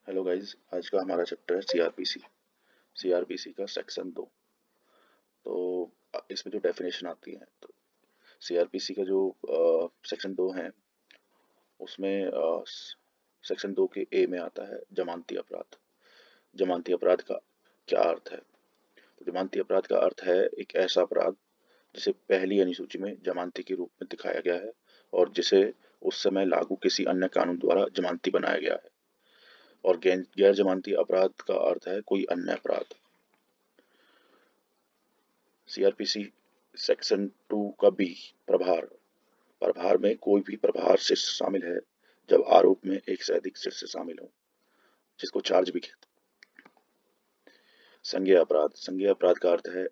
Hello guys, आज का हमारा चैप्टर है सीआरपीसी। सीआरपीसी का सेक्शन 2। तो इसमें जो डेफिनेशन आती है, तो सीआरपीसी का जो सेक्शन 2 है उसमें सेक्शन 2 के ए में आता है जमानती अपराध। जमानती अपराध का क्या अर्थ है? तो जमानती अपराध का अर्थ है एक ऐसा अपराध जिसे पहली अनुसूची में जमानती के रूप में दिखाया गया है और जिसे उस समय लागू किसी अन्य कानून द्वारा जमानती बनाया गया है। और गैर जमानती अपराध का अर्थ है कोई अन्य अपराध। सीआरपीसी सेक्शन 2 का बी प्रभार। प्रभार में कोई भी प्रभार शीर्ष शामिल है जब आरोप में एक से अधिक शीर्ष शामिल हो, जिसको चार्ज भी कहते हैं। संज्ञेय अपराध। संज्ञेय अपराध का अर्थ है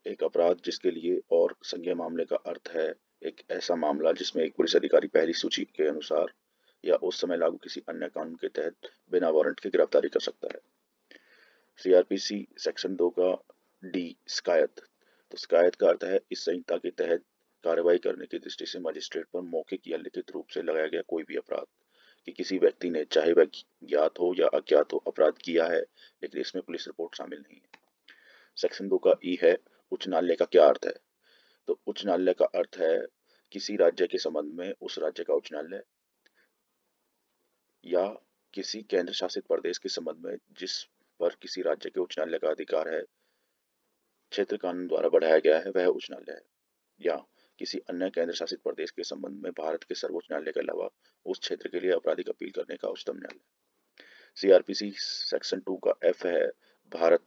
एक अपराध जिसके लिए और संज्ञेय मामले का अर्थ है एक ऐसा मामला जिसमें एक पुलिस अधिकारी पहली सूची के अनुसार या उस समय लागू किसी अन्य कानून के तहत बिना वारंट के गिरफ्तारी कर सकता है। सीआरपीसी सेक्शन 2 का डी शिकायत। तो शिकायत का अर्थ है इस संहिता के तहत कार्रवाई करने की दृष्टि से मजिस्ट्रेट पर मौखिक या लिखित रूप से लगाया गया कोई भी अपराध कि किसी व्यक्ति ने, चाहे वह ज्ञात हो या अज्ञात हो, अपराध किया है, लेकिन इसमें पुलिस रिपोर्ट शामिल नहीं है। सेक्शन 2 का ई है उच्च न्यायालय का क्या अर्थ है? तो उच्च न्यायालय का अर्थ है किसी राज्य के संबंध में उस राज्य का उच्च न्यायालय या किसी केंद्र शासित प्रदेश के संबंध में जिस पर किसी राज्य के उच्च न्यायालय का अधिकार है, क्षेत्र कानून द्वारा बढ़ाया गया है, वह उच्च न्यायालय है। या किसी अन्य केंद्र शासित प्रदेश के संबंध में भारत के सर्वोच्च न्यायालय के अलावा उस क्षेत्र के लिए आपराधिक अपील करने का उच्चतम न्यायालय। सीआरपीसी सेक्शन 2 का एफ है भारत।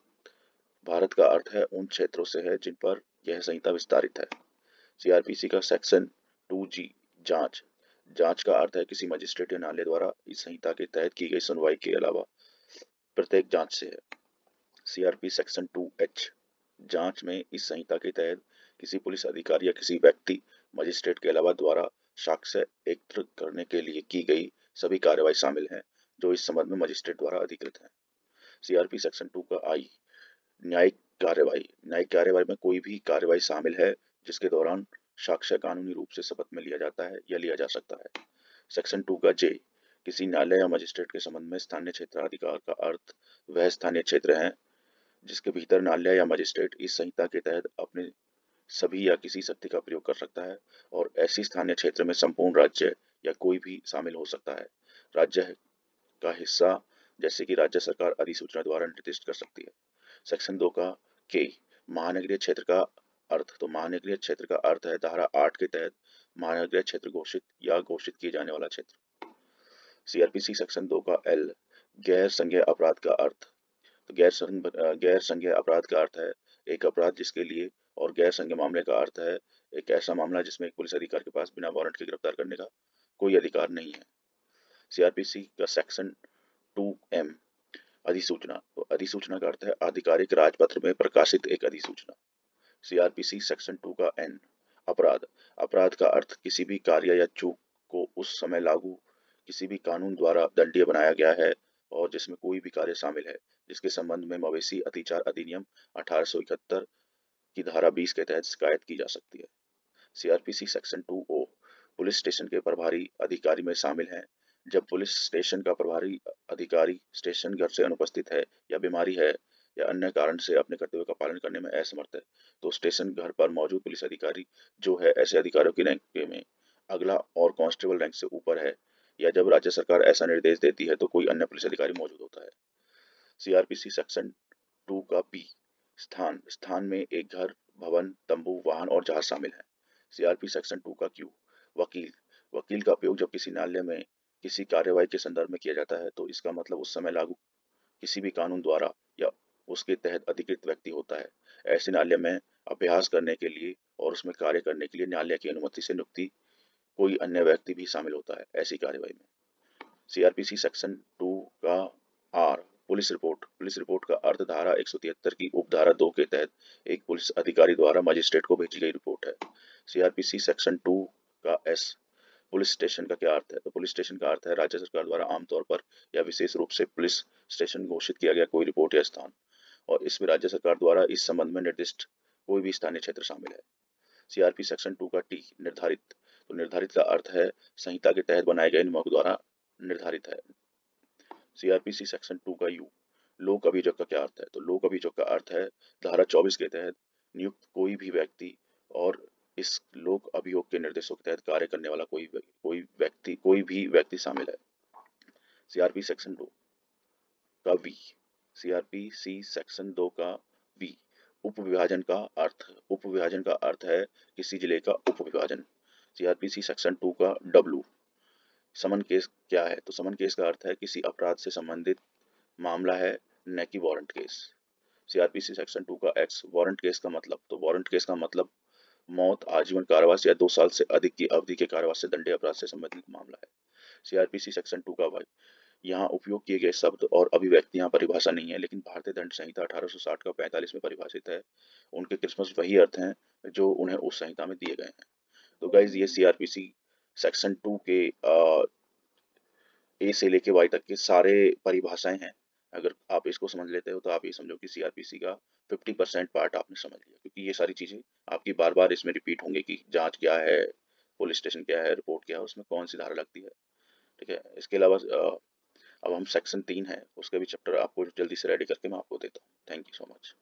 भारत का अर्थ है उन क्षेत्रों से है जिन पर यह संहिता विस्तारित है। सीआरपीसी का सेक्शन 2 जी जांच। जांच का अर्थ है किसी मजिस्ट्रेट या न्यायालय द्वारा इस संहिता के तहत की गई सुनवाई के अलावा प्रत्येक जांच से है। सीआरपी सेक्शन 2 एच जांच में इस संहिता के तहत किसी पुलिस अधिकारी या किसी व्यक्ति, मजिस्ट्रेट के अलावा द्वारा साक्ष्य एकत्र करने के लिए की गई सभी कार्रवाई शामिल हैं जो इस संबंध में मजिस्ट्रेट द्वारा अधिकृत है। सीआरपी सेक्शन 2 का आई न्यायिक कार्यवाही। न्यायिक कार्यवाही में कोई भी कार्यवाही शामिल है जिसके दौरान साक्ष्य कानूनी रूप से शपथ में लिया जाता है या लिया जा सकता है। सेक्शन 2 का जे किसी न्यायालय या मजिस्ट्रेट के संबंध में स्थानीय क्षेत्राधिकार का अर्थ वह स्थानीय क्षेत्र है जिसके भीतर न्यायालय या मजिस्ट्रेट इस संहिता के तहत अपने सभी या किसी शक्ति का प्रयोग कर सकता है और ऐसी स्थानीय क्षेत्र में संपूर्ण राज्य या कोई भी शामिल हो सकता है। राज्य का हिस्सा जैसे कि राज्य सरकार अधिसूचना द्वारा निर्दिष्ट कर सकती है। सेक्शन 2 का के महानगरीय क्षेत्र का अर्थ। तो महानगरीय क्षेत्र का अर्थ है धारा 8 के तहत महानगरीय क्षेत्र घोषित या घोषित किए जाने वाला क्षेत्र। सीआरपीसी सेक्शन 2 का एल गैर संज्ञेय अपराध का अर्थ। तो गैर संज्ञेय अपराध का अर्थ है एक अपराध जिसके लिए और गैर संज्ञेय मामले का अर्थ है एक ऐसा मामला जिसमें एक पुलिस अधिकारी के पास बिना वारंट के गिरफ्तार करने का कोई अधिकार नहीं है। सीआरपीसी का सेक्शन 2 एम अधिसूचना। तो अधिसूचना का अर्थ है आधिकारिक राजपत्र में प्रकाशित एक अधिसूचना। सीआरपीसी सेक्शन 2 का एन अपराध। अपराध का अर्थ किसी भी कार्य या चूक को उस समय लागू किसी भी कानून द्वारा दंडनीय बनाया गया है और जिसमें कोई भी कार्य शामिल है जिसके संबंध में मवेशी अतिचार अधिनियम 1871 की धारा 20 के तहत शिकायत की जा सकती है। सीआरपीसी सेक्शन 2 ओ पुलिस स्टेशन के प्रभारी अधिकारी में शामिल हैं। जब पुलिस स्टेशन का प्रभारी अधिकारी स्टेशन घर से अनुपस्थित है या बीमारी है या अन्य कारण से अपने कर्तव्य का पालन करने में असमर्थ है, तो स्टेशन घर पर मौजूद पुलिस अधिकारी जो है ऐसे अधिकारियों की रैंक में अगला और कांस्टेबल रैंक से ऊपर है, या जब राज्य सरकार ऐसा निर्देश देती है तो कोई अन्य पुलिस अधिकारी मौजूद होता है। सीआरपीसी सेक्शन 2 का पी स्थान। स्थान में एक घर, भवन, तंबू, वाहन और जहाज शामिल है। सीआरपी सेक्शन 2 का क्यू वकील। वकील का उपयोग जब किसी न्यायालय में किसी कार्यवाही के संदर्भ में किया जाता है तो इसका मतलब उस समय लागू किसी भी कानून द्वारा या उसके तहत अधिकृत व्यक्ति होता है। ऐसे न्यायालय में अभ्यास करने के लिए और उसमें कार्य करने के लिए न्यायालय की अनुमति से नियुक्ति कोई अन्य व्यक्ति भी शामिल होता है ऐसी कार्यवाही में। सीआरपीसी सेक्शन 2 का r police report. Police report का अर्थ धारा 173 की उपधारा 2 के तहत एक पुलिस अधिकारी द्वारा मजिस्ट्रेट को भेजी गई रिपोर्ट है। सीआरपीसी सेक्शन 2 का एस पुलिस स्टेशन का क्या अर्थ है? तो पुलिस स्टेशन का अर्थ है राज्य सरकार द्वारा आमतौर पर या विशेष रूप से पुलिस स्टेशन घोषित किया गया कोई रिपोर्ट या स्थान, और इसमें राज्य सरकार द्वारा इस संबंध में निर्दिष्ट कोई भी स्थानीय क्षेत्र शामिल है। सीआरपी सेक्शन 2 का टी निर्धारित। तो निर्धारित का अर्थ है संहिता के तहत बनाए गए नियमों द्वारा निर्धारित है। सीआरपीसी सेक्शन 2 का यू, लोक अभियोग का क्या अर्थ है? तो लोक अभियोग का अर्थ है धारा 24 के तहत नियुक्त कोई भी व्यक्ति और इस लोक अभियोग के निर्देशों के तहत कार्य करने वाला कोई भी व्यक्ति शामिल है। सीआरपी सेक्शन 2 का वी, सीआरपीसी सेक्शन 2 का वी, उप विभाजन का अर्थ है किसी जिले का उप विभाजन। सीआरपीसी सेक्शन 2 का डब्ल्यू, समन केस क्या है? तो समन केस का अर्थ है किसी अपराध से संबंधित मामला है, न कि वारंट केस। सीआरपीसी सेक्शन 2 का एक्स, वारंट केस का मतलब, तो वारंट केस का मतलब मौत, आजीवन कारावास या 2 साल से अधिक की अवधि के कारावास से दंडनीय अपराध से संबंधित मामला है। सीआरपीसी सेक्शन 2 का वाई, यहाँ उपयोग किए गए शब्द और अभिव्यक्तियां परिभाषा नहीं है, लेकिन भारतीय दंड संहिता 1860 का 45 में परिभाषित है। उनके क्रिसमस वही अर्थ हैं जो उन्हें उस संहिता में दिए गए हैं। तो गाइज ये सीआरपीसी सेक्शन 2 के ए से लेके वाई तक के सारे परिभाषाएं हैं। अगर आप इसको समझ लेते हो तो आप ये समझो कि सीआरपीसी का 50% पार्ट आपने समझ लिया, क्योंकि ये सारी चीजें आपकी बार बार इसमें रिपीट होंगे कि जांच क्या है, पुलिस स्टेशन क्या है, रिपोर्ट क्या है, उसमें कौन सी धारा लगती है। ठीक है, इसके अलावा अब हम सेक्शन 3 है उसके भी चैप्टर आपको जल्दी से रेडी करके मैं आपको देता हूँ। Thank you so much.